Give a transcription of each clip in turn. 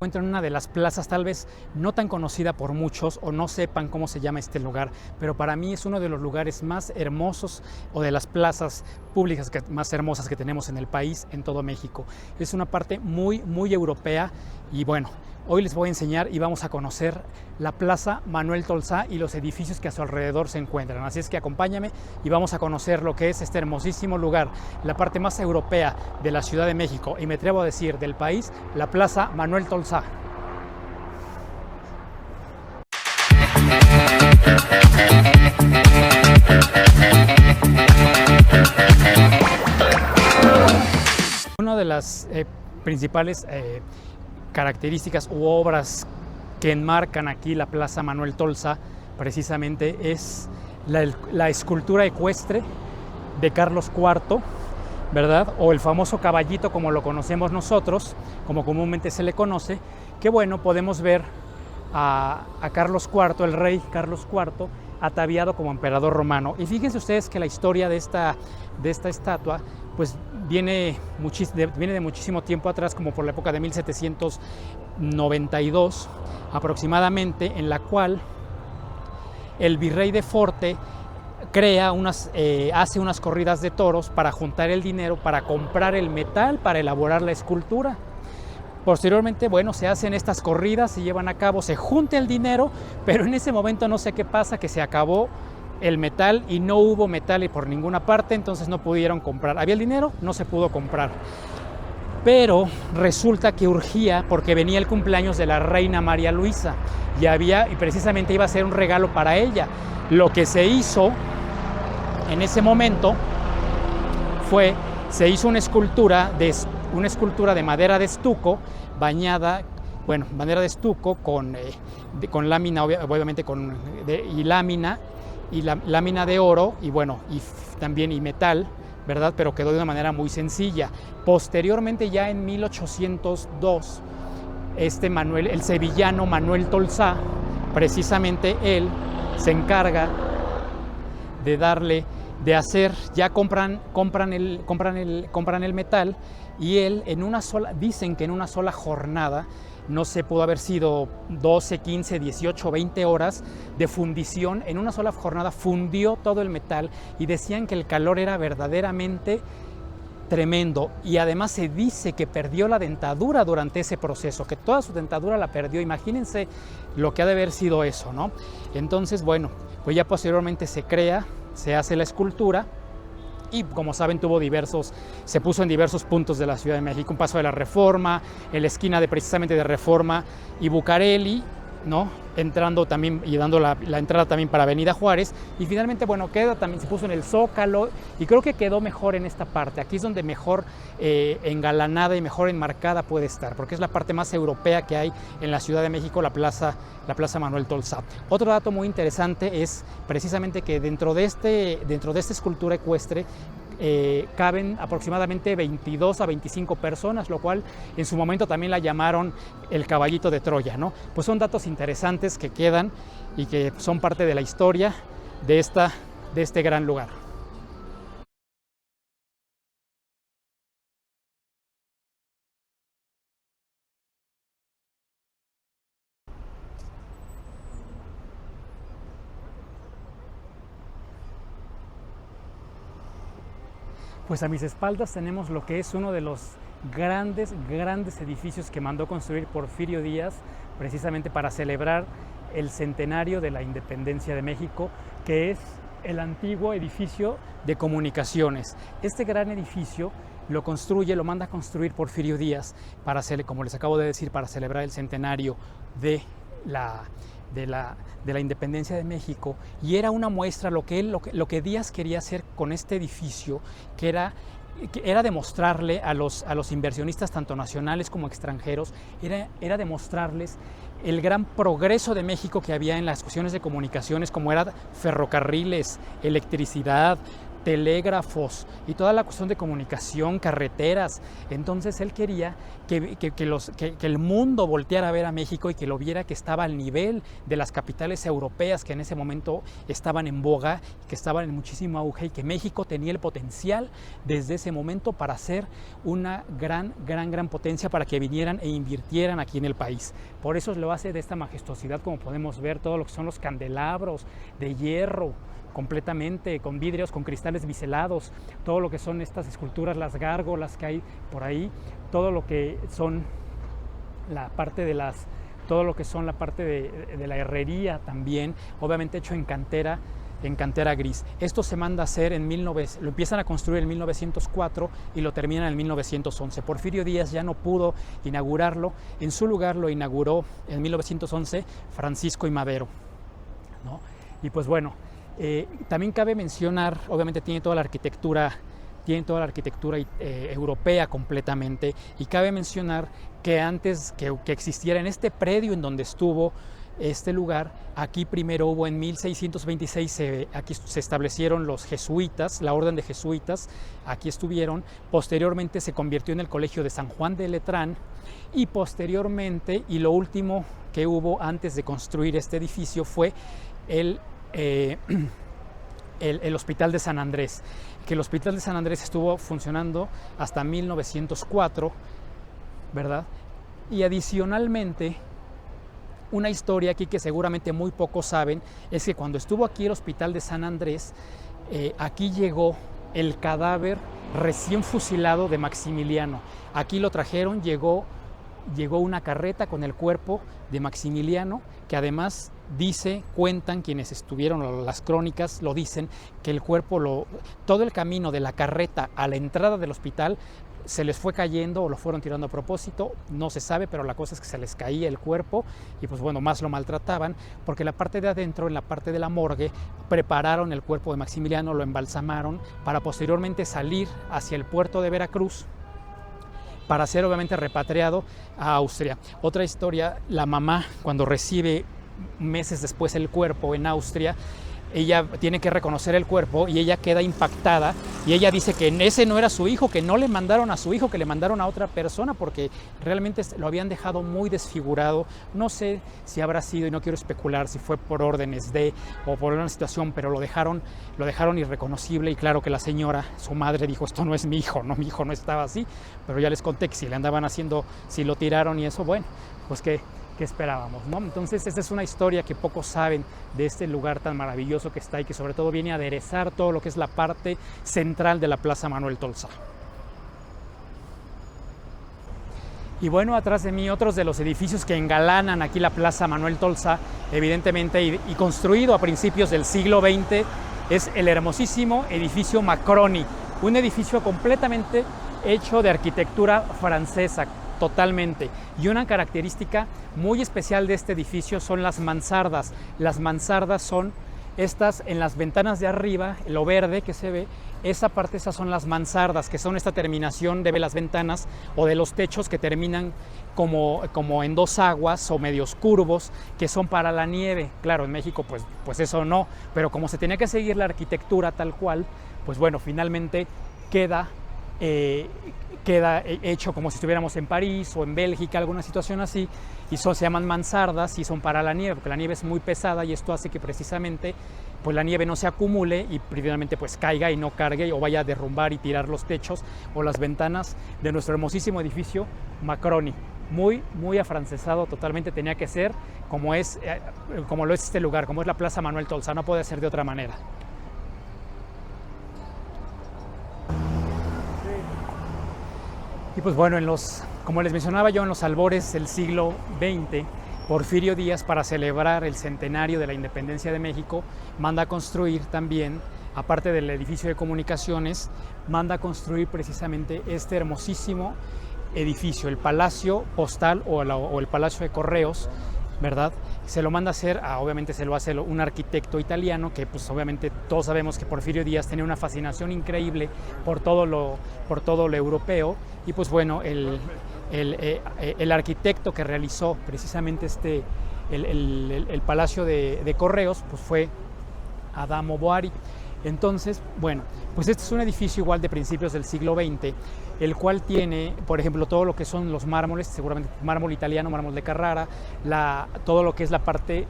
Encuentro en una de las plazas tal vez no tan conocida por muchos o no sepan cómo se llama este lugar, pero para mí es uno de los lugares más hermosos o de las plazas públicas más hermosas que tenemos en el país, en todo México. Es una parte muy europea y bueno, hoy les voy a enseñar y vamos a conocer la Plaza Manuel Tolsá y los edificios que a su alrededor se encuentran. Así es que acompáñame y vamos a conocer lo que es este hermosísimo lugar, la parte más europea de la Ciudad de México y me atrevo a decir del país, la Plaza Manuel Tolsá. Una de las principales características u obras que enmarcan aquí la Plaza Manuel Tolsá precisamente es la escultura ecuestre de Carlos IV, ¿verdad? O el famoso caballito como lo conocemos nosotros, como comúnmente se le conoce, que bueno, podemos ver a Carlos IV, el rey Carlos IV, ataviado como emperador romano. Y fíjense ustedes que la historia de esta estatua pues viene de muchísimo tiempo atrás, como por la época de 1792 aproximadamente, en la cual el virrey de Forte hace unas corridas de toros para juntar el dinero para comprar el metal para elaborar la escultura. Posteriormente, bueno, se hacen estas corridas, se llevan a cabo, se junta el dinero, pero en ese momento no sé qué pasa, que se acabó el metal y no hubo metal por ninguna parte, entonces no pudieron comprar. Había el dinero, no se pudo comprar. Pero resulta que urgía porque venía el cumpleaños de la reina María Luisa y precisamente iba a ser un regalo para ella. Lo que se hizo en ese momento se hizo una escultura de madera de estuco madera de estuco con lámina, obviamente lámina de oro y bueno, también metal, ¿verdad? Pero quedó de una manera muy sencilla. Posteriormente, ya en 1802, el sevillano Manuel Tolsá, precisamente él se encarga ya compran el metal y él dicen que en una sola jornada, no sé, pudo haber sido 12, 15, 18, 20 horas de fundición, en una sola jornada fundió todo el metal y decían que el calor era verdaderamente tremendo y además se dice que perdió la dentadura durante ese proceso, que toda su dentadura la perdió. Imagínense lo que ha de haber sido eso, ¿no? Entonces, bueno, pues ya posteriormente se hace la escultura y como saben se puso en diversos puntos de la Ciudad de México, un paso de la Reforma, en la esquina precisamente de Reforma y Bucareli, ¿no? Entrando también y dando la entrada también para Avenida Juárez y finalmente, bueno, también se puso en el Zócalo y creo que quedó mejor en esta parte. Aquí es donde mejor engalanada y mejor enmarcada puede estar, porque es la parte más europea que hay en la Ciudad de México, la Plaza Manuel Tolsá. Otro dato muy interesante es precisamente que dentro de esta escultura ecuestre caben aproximadamente 22 a 25 personas, lo cual en su momento también la llamaron el caballito de Troya, ¿no? Pues son datos interesantes que quedan y que son parte de la historia de este gran lugar. Pues a mis espaldas tenemos lo que es uno de los grandes edificios que mandó construir Porfirio Díaz precisamente para celebrar el centenario de la independencia de México, que es el antiguo edificio de comunicaciones. Este gran edificio lo manda a construir Porfirio Díaz como les acabo de decir, para celebrar el centenario de la independencia de México, y era una muestra lo que Díaz quería hacer con este edificio, que era demostrarle a los inversionistas tanto nacionales como extranjeros, era demostrarles el gran progreso de México que había en las cuestiones de comunicaciones, como eran ferrocarriles, electricidad, telégrafos y toda la cuestión de comunicación, carreteras. Entonces él quería que el mundo volteara a ver a México y que lo viera que estaba al nivel de las capitales europeas que en ese momento estaban en boga, que estaban en muchísimo auge, y que México tenía el potencial desde ese momento para ser una gran potencia, para que vinieran e invirtieran aquí en el país. Por eso lo hace de esta majestuosidad, como podemos ver, todo lo que son los candelabros de hierro, completamente, con vidrios, con cristales biselados, todo lo que son estas esculturas, las gárgolas que hay por ahí, todo lo que son la parte de todo lo que son la parte de la herrería también, obviamente hecho en cantera gris. Esto se manda a hacer lo empiezan a construir en 1904 y lo terminan en 1911. Porfirio Díaz ya no pudo inaugurarlo, en su lugar lo inauguró en 1911 Francisco I. Madero, ¿no? Y pues bueno, también cabe mencionar, obviamente tiene toda la arquitectura europea completamente, y cabe mencionar que antes que existiera en este predio en donde estuvo este lugar, aquí primero hubo en 1626, aquí se establecieron los jesuitas, la orden de jesuitas, aquí estuvieron. Posteriormente se convirtió en el colegio de San Juan de Letrán, y posteriormente, y lo último que hubo antes de construir este edificio fue el Hospital de San Andrés, que el Hospital de San Andrés estuvo funcionando hasta 1904, ¿verdad? Y adicionalmente, una historia aquí que seguramente muy pocos saben, es que cuando estuvo aquí el Hospital de San Andrés, aquí llegó el cadáver recién fusilado de Maximiliano. Aquí lo trajeron, llegó una carreta con el cuerpo de Maximiliano, que además cuentan quienes estuvieron, las crónicas lo dicen, que el cuerpo, todo el camino de la carreta a la entrada del hospital se les fue cayendo o lo fueron tirando a propósito, no se sabe, pero la cosa es que se les caía el cuerpo y pues bueno, más lo maltrataban, porque la parte de adentro, en la parte de la morgue, prepararon el cuerpo de Maximiliano, lo embalsamaron para posteriormente salir hacia el puerto de Veracruz para ser obviamente repatriado a Austria. Otra historia, la mamá, cuando recibe meses después el cuerpo en Austria, ella tiene que reconocer el cuerpo y ella queda impactada, y ella dice que ese no era su hijo, que no le mandaron a su hijo, que le mandaron a otra persona, porque realmente lo habían dejado muy desfigurado. No sé si habrá sido, y no quiero especular si fue por órdenes o por una situación, pero lo dejaron irreconocible. Y claro que la señora, su madre, dijo: esto no es mi hijo, no, mi hijo no estaba así. Pero ya les conté que si le andaban haciendo, si lo tiraron y eso, bueno, pues que esperábamos, ¿no? Entonces esta es una historia que pocos saben de este lugar tan maravilloso que está, y que sobre todo viene a aderezar todo lo que es la parte central de la Plaza Manuel Tolsá. Y bueno, atrás de mí otros de los edificios que engalanan aquí la Plaza Manuel Tolsá, evidentemente, y construido a principios del siglo XX, es el hermosísimo edificio Macroni, un edificio completamente hecho de arquitectura francesa, totalmente. Y una característica muy especial de este edificio son las mansardas. Las mansardas son estas en las ventanas de arriba, lo verde que se ve, esas son las mansardas, que son esta terminación de las ventanas o de los techos que terminan como en dos aguas o medios curvos, que son para la nieve. Claro, en México pues eso no, pero como se tenía que seguir la arquitectura tal cual, pues bueno, finalmente queda hecho como si estuviéramos en París o en Bélgica, alguna situación así, y se llaman mansardas y son para la nieve, porque la nieve es muy pesada, y esto hace que precisamente pues la nieve no se acumule y precisamente pues caiga y no cargue o vaya a derrumbar y tirar los techos o las ventanas de nuestro hermosísimo edificio Macroni. Muy afrancesado totalmente, tenía que ser como lo es este lugar, como es la Plaza Manuel Tolsá, no puede ser de otra manera. Y pues bueno, como les mencionaba yo, en los albores del siglo XX, Porfirio Díaz, para celebrar el centenario de la independencia de México, manda a construir también, aparte del edificio de comunicaciones, manda a construir precisamente este hermosísimo edificio, el Palacio Postal o el Palacio de Correos, ¿verdad? Se lo manda a hacer, obviamente se lo hace un arquitecto italiano, que pues obviamente todos sabemos que Porfirio Díaz tenía una fascinación increíble por todo lo europeo, y pues bueno, el arquitecto que realizó precisamente el Palacio de Correos pues fue Adamo Boari. Entonces, bueno, pues este es un edificio igual de principios del siglo XX, el cual tiene, por ejemplo, todo lo que son los mármoles, seguramente mármol italiano, mármol de Carrara, todo lo que es la parte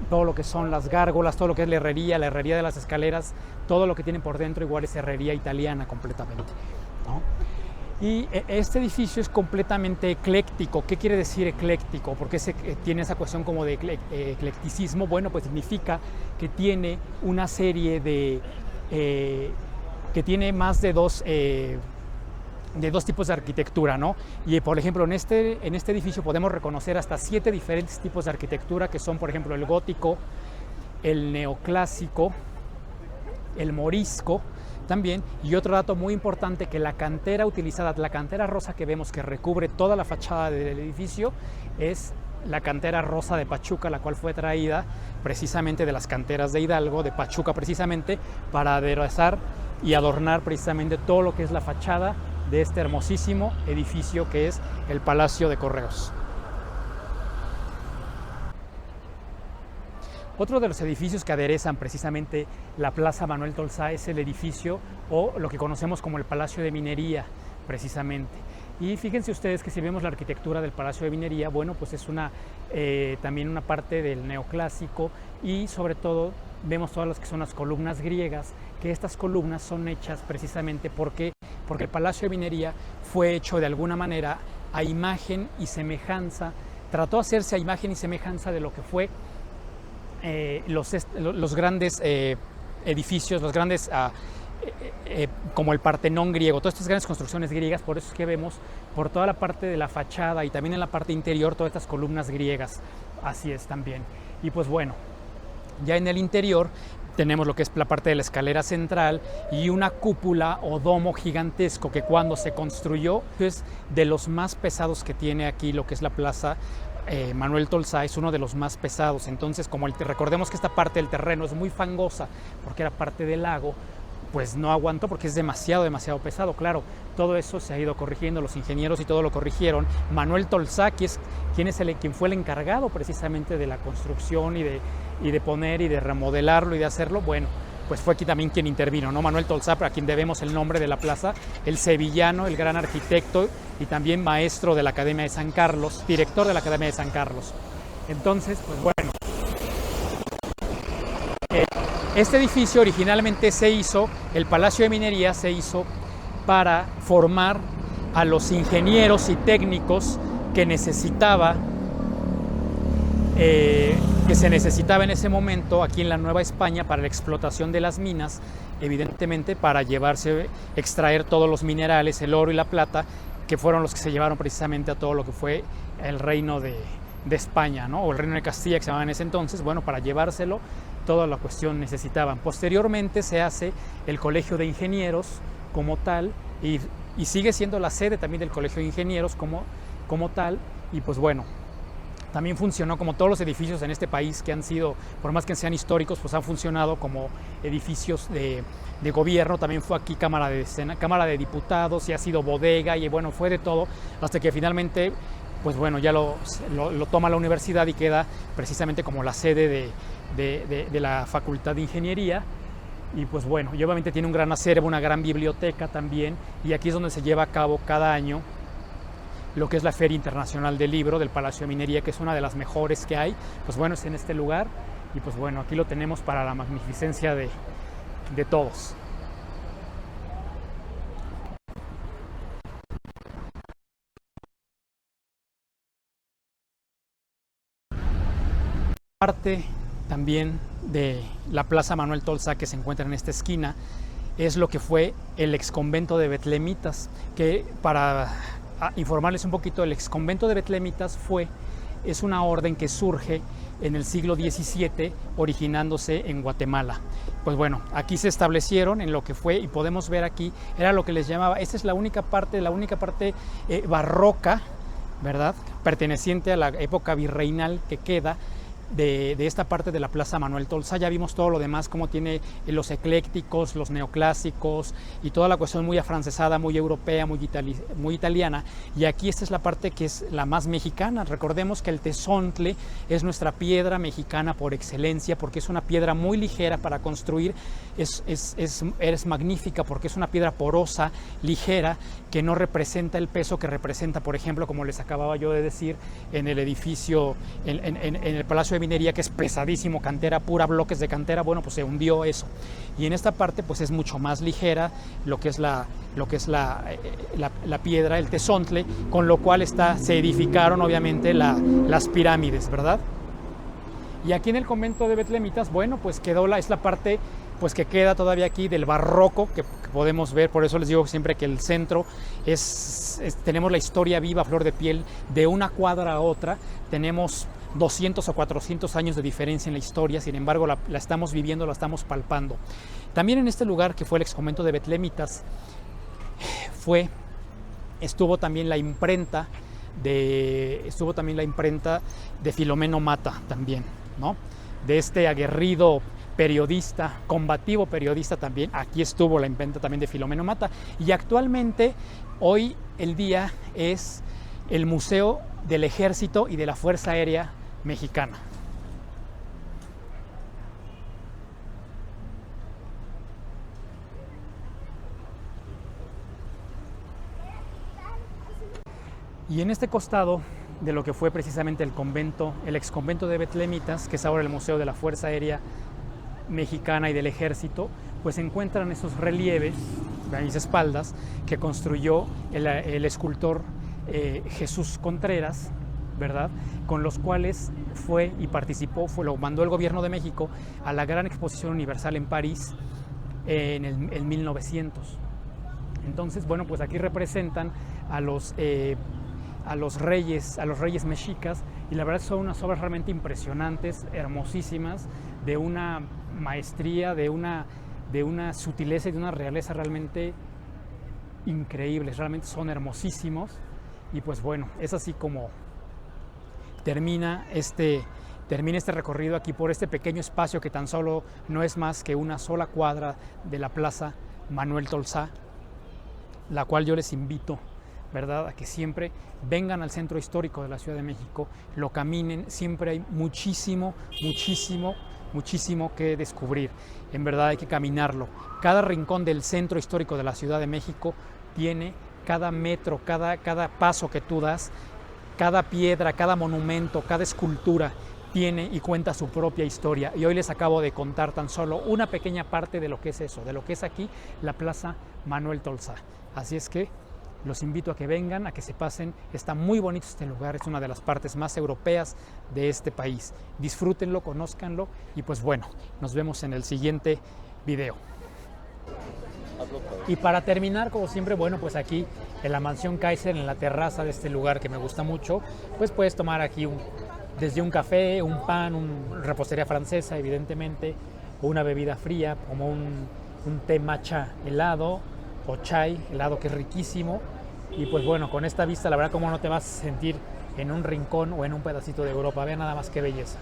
todo lo que son las gárgolas, todo lo que es la herrería de las escaleras, todo lo que tiene por dentro igual es herrería italiana completamente, ¿no? Y este edificio es completamente ecléctico. ¿Qué quiere decir ecléctico? Porque tiene esa cuestión como de eclecticismo. Bueno, pues significa que tiene una serie que tiene más de dos tipos de arquitectura, ¿no? Y por ejemplo, en este edificio podemos reconocer hasta 7 diferentes tipos de arquitectura, que son, por ejemplo, el gótico, el neoclásico, el morisco también. Y otro dato muy importante, que la cantera utilizada, la cantera rosa que vemos que recubre toda la fachada del edificio, es la cantera rosa de Pachuca, la cual fue traída precisamente de las canteras de Hidalgo, de Pachuca precisamente, para aderezar y adornar precisamente todo lo que es la fachada de este hermosísimo edificio que es el Palacio de Correos. Otro de los edificios que aderezan precisamente la Plaza Manuel Tolsá es el edificio o lo que conocemos como el Palacio de Minería, precisamente. Y fíjense ustedes que si vemos la arquitectura del Palacio de Minería, bueno, pues es también una parte del neoclásico, y sobre todo vemos todas las que son las columnas griegas, que estas columnas son hechas precisamente porque el Palacio de Minería fue hecho de alguna manera a imagen y semejanza, trató de hacerse a imagen y semejanza de lo que fue los grandes edificios, los grandes como el Partenón griego, todas estas grandes construcciones griegas. Por eso es que vemos por toda la parte de la fachada y también en la parte interior todas estas columnas griegas. Así es también. Y pues bueno, ya en el interior tenemos lo que es la parte de la escalera central y una cúpula o domo gigantesco que cuando se construyó es de los más pesados que tiene aquí lo que es la plaza Manuel Tolsá, es uno de los más pesados. Entonces, como recordemos que esta parte del terreno es muy fangosa porque era parte del lago, pues no aguantó porque es demasiado pesado. Claro, todo eso se ha ido corrigiendo, los ingenieros y todo lo corrigieron. Manuel Tolsá, quien fue el encargado precisamente de la construcción y de poner y de remodelarlo y de hacerlo, bueno, pues fue aquí también quien intervino, ¿no? Manuel Tolsá, a quien debemos el nombre de la plaza, el sevillano, el gran arquitecto y también maestro de la Academia de San Carlos, director de la Academia de San Carlos. Entonces, pues bueno, este edificio originalmente el Palacio de Minería se hizo para formar a los ingenieros y técnicos que se necesitaba en ese momento aquí en la Nueva España para la explotación de las minas, evidentemente para extraer todos los minerales, el oro y la plata, que fueron los que se llevaron precisamente a todo lo que fue el reino de España, ¿no? O el reino de Castilla, que se llamaba en ese entonces. Bueno, para llevárselo, toda la cuestión necesitaban. Posteriormente se hace el Colegio de Ingenieros como tal, y sigue siendo la sede también del Colegio de Ingenieros como tal, y pues bueno, también funcionó como todos los edificios en este país que han sido, por más que sean históricos, pues han funcionado como edificios de gobierno. También fue aquí Cámara de Diputados, y ha sido bodega, y bueno, fue de todo, hasta que finalmente, pues bueno, ya lo toma la universidad y queda precisamente como la sede de la Facultad de Ingeniería. Y pues bueno, y obviamente tiene un gran acervo, una gran biblioteca también, y aquí es donde se lleva a cabo cada año lo que es la Feria Internacional del Libro del Palacio de Minería, que es una de las mejores que hay. Pues bueno, es en este lugar, y pues bueno, aquí lo tenemos para la magnificencia de todos. Parte también de la Plaza Manuel Tolsá, que se encuentra en esta esquina, es lo que fue el exconvento de Betlemitas, que para informarles un poquito, el exconvento de Betlemitas es una orden que surge en el siglo XVII, originándose en Guatemala. Pues bueno, aquí se establecieron en lo que fue, y podemos ver aquí, era lo que les llamaba, esta es la única parte barroca, ¿verdad?, perteneciente a la época virreinal que queda, de esta parte de la Plaza Manuel Tolsá. Ya vimos todo lo demás, cómo tiene los eclécticos, los neoclásicos y toda la cuestión muy afrancesada, muy europea, muy italiana. Y aquí esta es la parte que es la más mexicana. Recordemos que el tezontle es nuestra piedra mexicana por excelencia, porque es una piedra muy ligera para construir, es magnífica porque es una piedra porosa, ligera, que no representa el peso que representa, por ejemplo, como les acababa yo de decir, en el edificio, en el Palacio de Minería, que es pesadísimo, cantera pura, bloques de cantera. Bueno, pues se hundió eso. Y en esta parte pues es mucho más ligera lo que es la piedra, el tezontle, con lo cual se edificaron obviamente las pirámides, ¿verdad? Y aquí en el convento de betlemitas, bueno, pues es la parte pues que queda todavía aquí del barroco que podemos ver. Por eso les digo siempre que el centro tenemos la historia viva, flor de piel, de una cuadra a otra. Tenemos 200 o 400 años de diferencia en la historia, sin embargo la estamos viviendo, la estamos palpando. También en este lugar que fue el exconvento de betlemitas estuvo también la imprenta de Filomeno Mata también, ¿no? De este aguerrido periodista, combativo periodista también. Aquí estuvo la imprenta también de Filomeno Mata. Y actualmente, hoy el día, es el Museo del Ejército y de la Fuerza Aérea Mexicana. Y en este costado de lo que fue precisamente el exconvento de betlemitas, que es ahora el Museo de la Fuerza Aérea Mexicana y del Ejército, pues se encuentran esos relieves a mis espaldas que construyó el escultor Jesús Contreras, ¿verdad? Con los cuales lo mandó el gobierno de México a la Gran Exposición Universal en París en 1900. Entonces, bueno, pues aquí representan a los reyes mexicas, y la verdad son unas obras realmente impresionantes, hermosísimas, de una maestría, de una sutileza y de una realeza realmente increíbles. Realmente son hermosísimos. Y pues bueno, es así como termina este recorrido aquí por este pequeño espacio que tan solo no es más que una sola cuadra de la Plaza Manuel Tolsá, la cual yo les invito, ¿verdad?, a que siempre vengan al centro histórico de la Ciudad de México, lo caminen. Siempre hay muchísimo que descubrir. En verdad hay que caminarlo. Cada rincón del centro histórico de la Ciudad de México tiene cada metro, cada paso que tú das, cada piedra, cada monumento, cada escultura tiene y cuenta su propia historia. Y hoy les acabo de contar tan solo una pequeña parte de lo que es eso, de lo que es aquí la Plaza Manuel Tolsá. Así es que los invito a que vengan, a que se pasen. Está muy bonito este lugar, es una de las partes más europeas de este país. Disfrútenlo, conózcanlo y pues bueno, nos vemos en el siguiente video. Y para terminar, como siempre, bueno, pues aquí en la Mansión Kaiser, en la terraza de este lugar que me gusta mucho, pues puedes tomar aquí desde un café, un pan, una repostería francesa, evidentemente, o una bebida fría, como un té matcha helado, o chai helado, que es riquísimo. Y pues bueno, con esta vista, la verdad, como no te vas a sentir en un rincón o en un pedacito de Europa. Vean nada más qué belleza.